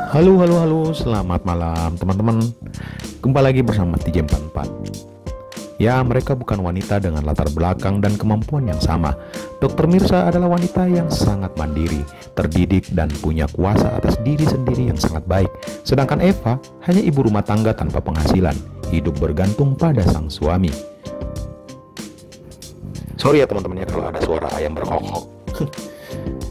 Halo, halo, halo, selamat malam teman-teman. Kembali lagi bersama TJ44. Ya, mereka bukan wanita dengan latar belakang dan kemampuan yang sama. Dokter Mirsa adalah wanita yang sangat mandiri, terdidik, dan punya kuasa atas diri sendiri yang sangat baik. Sedangkan Eva hanya ibu rumah tangga tanpa penghasilan, hidup bergantung pada sang suami. Sorry ya teman-teman ya kalau ada suara ayam berkokok.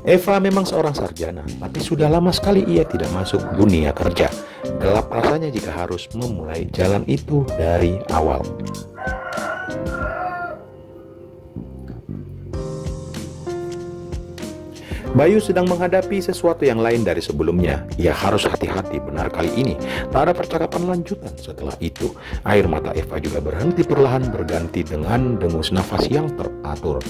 Eva memang seorang sarjana, tapi sudah lama sekali ia tidak masuk dunia kerja. Gelap rasanya jika harus memulai jalan itu dari awal. Bayu sedang menghadapi sesuatu yang lain dari sebelumnya. Ia harus hati-hati benar kali ini. Tak ada percakapan lanjutan setelah itu. Air mata Eva juga berhenti perlahan berganti dengan dengus nafas yang teratur.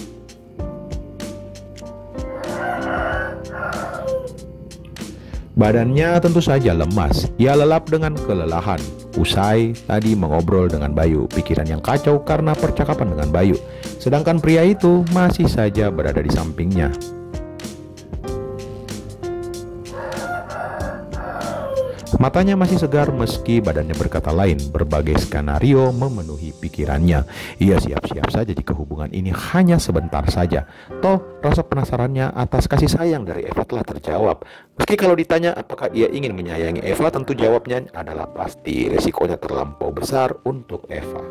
Badannya tentu saja lemas. Ia lelap dengan kelelahan. Usai tadi mengobrol dengan Bayu, pikiran yang kacau karena percakapan dengan Bayu. Sedangkan pria itu masih saja berada di sampingnya. Matanya masih segar meski badannya berkata lain. Berbagai skenario memenuhi pikirannya. Ia siap-siap saja jika hubungan ini hanya sebentar saja. Toh rasa penasarannya atas kasih sayang dari Eva telah terjawab. Meski kalau ditanya apakah ia ingin menyayangi Eva, tentu jawabnya adalah pasti. Resikonya terlampau besar untuk Eva.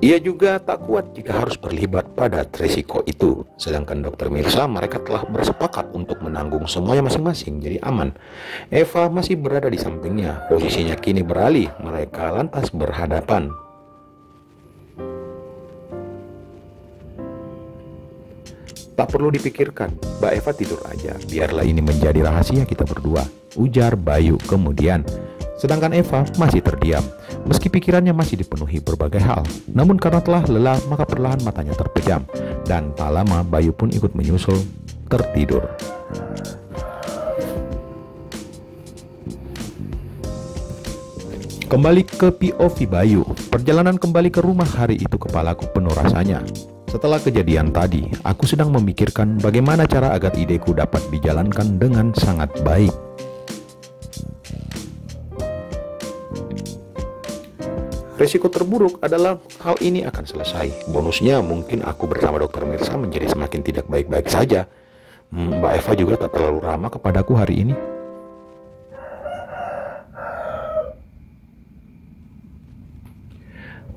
Ia juga tak kuat jika harus terlibat pada risiko itu. Sedangkan Dokter Mirsa, mereka telah bersepakat untuk menanggung semuanya masing-masing, jadi aman. Eva masih berada di sampingnya. Posisinya kini beralih, mereka lantas berhadapan. Tak perlu dipikirkan, Mbak Eva tidur aja. Biarlah ini menjadi rahasia kita berdua, ujar Bayu kemudian. Sedangkan Eva masih terdiam, meski pikirannya masih dipenuhi berbagai hal. Namun karena telah lelah, maka perlahan matanya terpejam. Dan tak lama Bayu pun ikut menyusul tertidur. Kembali ke POV Bayu. Perjalanan kembali ke rumah hari itu kepalaku penuh rasanya. Setelah kejadian tadi, aku sedang memikirkan bagaimana cara agar ideku dapat dijalankan dengan sangat baik. Resiko terburuk adalah hal ini akan selesai. Bonusnya mungkin aku bersama Dokter Mirsa menjadi semakin tidak baik-baik saja. Mbak Eva juga tak terlalu ramah kepadaku hari ini.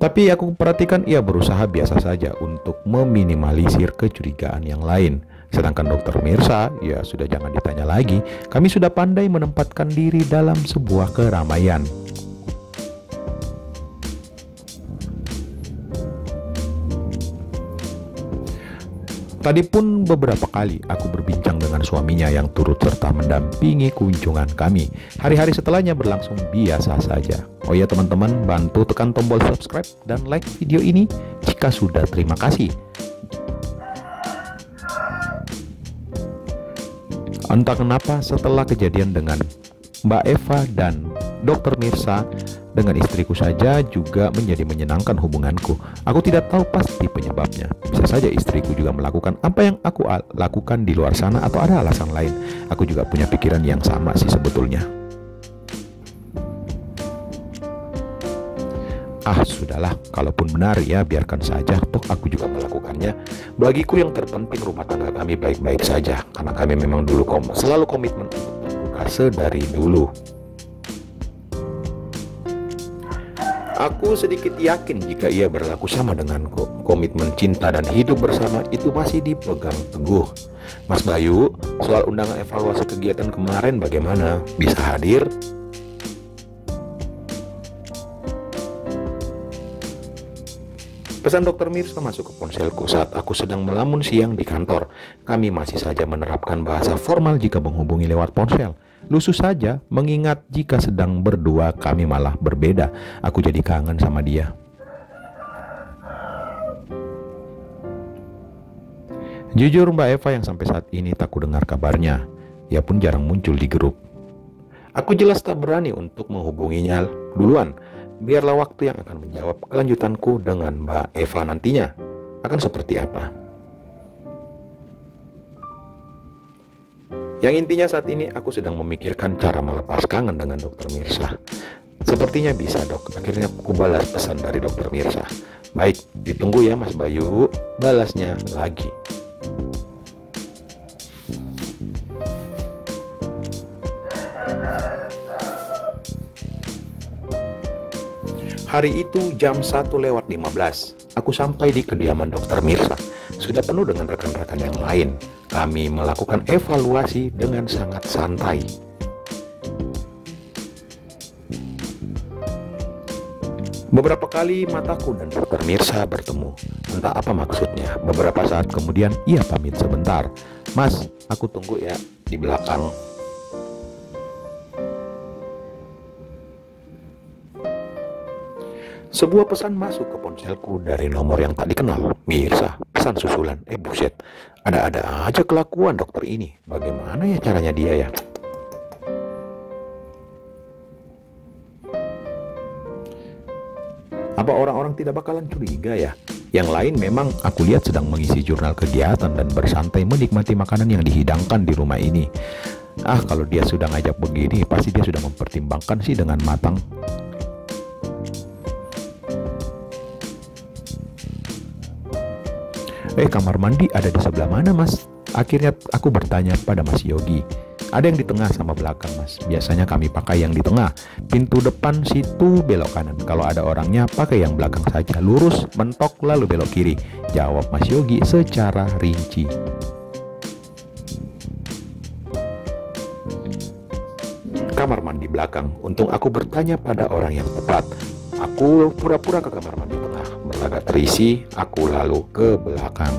Tapi aku perhatikan ia berusaha biasa saja untuk meminimalisir kecurigaan yang lain. Sedangkan Dokter Mirsa, ya sudah jangan ditanya lagi. Kami sudah pandai menempatkan diri dalam sebuah keramaian. Tadi pun beberapa kali aku berbincang dengan suaminya yang turut serta mendampingi kunjungan kami. Hari-hari setelahnya berlangsung biasa saja. Oh ya teman-teman, bantu tekan tombol subscribe dan like video ini jika sudah. Terima kasih. Entah kenapa setelah kejadian dengan Mbak Eva dan Dokter Mirsa, dengan istriku saja juga menjadi menyenangkan hubunganku. Aku tidak tahu pasti penyebabnya. Bisa saja istriku juga melakukan apa yang aku lakukan di luar sana, atau ada alasan lain. Aku juga punya pikiran yang sama sih sebetulnya. Sudahlah, kalaupun benar ya biarkan saja, toh aku juga melakukannya. Bagiku yang terpenting rumah tangga kami baik-baik saja, karena kami memang dulu selalu komitmen untuk terbuka sedari dulu. Aku sedikit yakin jika ia berlaku sama denganku. Komitmen cinta dan hidup bersama itu masih dipegang teguh. Mas Bayu, soal undangan evaluasi kegiatan kemarin bagaimana? Bisa hadir? Pesan Dokter Mirsa masuk ke ponselku saat aku sedang melamun siang di kantor. Kami masih saja menerapkan bahasa formal jika menghubungi lewat ponsel. Lusuh saja mengingat jika sedang berdua kami malah berbeda. Aku jadi kangen sama dia. Jujur Mbak Eva yang sampai saat ini tak ku dengar kabarnya. Ia pun jarang muncul di grup. Aku jelas tak berani untuk menghubunginya duluan. Biarlah waktu yang akan menjawab kelanjutanku dengan Mbak Eva nantinya akan seperti apa. Yang intinya saat ini aku sedang memikirkan cara melepas kangen dengan Dokter Mirsa. Sepertinya bisa, Dok. Akhirnya aku balas pesan dari Dokter Mirsa. Baik, ditunggu ya Mas Bayu. Balasnya lagi. Hari itu jam 1:15, aku sampai di kediaman Dokter Mirsa. Sudah penuh dengan rekan-rekan yang lain. Kami melakukan evaluasi dengan sangat santai. Beberapa kali mataku dan Dokter Mirsa bertemu. Entah apa maksudnya. Beberapa saat kemudian ia pamit sebentar. Mas, aku tunggu ya di belakang. Sebuah pesan masuk ke ponselku dari nomor yang tak dikenal. Mirsa, pesan susulan. Buset, ada-ada aja kelakuan dokter ini. Bagaimana ya caranya dia ya? Apa orang-orang tidak bakalan curiga ya? Yang lain memang aku lihat sedang mengisi jurnal kegiatan dan bersantai menikmati makanan yang dihidangkan di rumah ini. Kalau dia sudah ngajak begini, pasti dia sudah mempertimbangkan sih dengan matang. Kamar mandi ada di sebelah mana, Mas? Akhirnya aku bertanya pada Mas Yogi. Ada yang di tengah sama belakang, Mas. Biasanya kami pakai yang di tengah. Pintu depan situ belok kanan. Kalau ada orangnya pakai yang belakang saja. Lurus, mentok, lalu belok kiri. Jawab Mas Yogi secara rinci. Kamar mandi belakang. Untung aku bertanya pada orang yang tepat. Aku pura-pura ke kamar mandi tengah. Berlagak terisi, aku lalu ke belakang.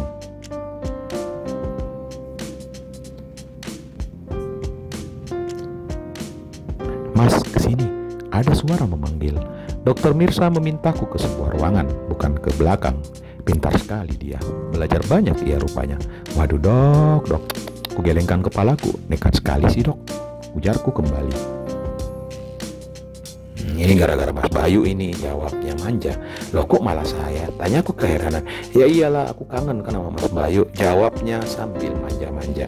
Mas, kesini. Ada suara memanggil. Dokter Mirsa memintaku ke sebuah ruangan, bukan ke belakang. Pintar sekali dia. Belajar banyak ia rupanya. Waduh dok. Kugelengkan kepalaku. Nekat sekali sih dok. Ujarku kembali. Ini gara-gara Mas Bayu ini, jawabnya manja. Loh kok malah saya? Tanyaku keheranan. Ya iyalah, aku kangen kan sama Mas Bayu. Jawabnya sambil manja-manja.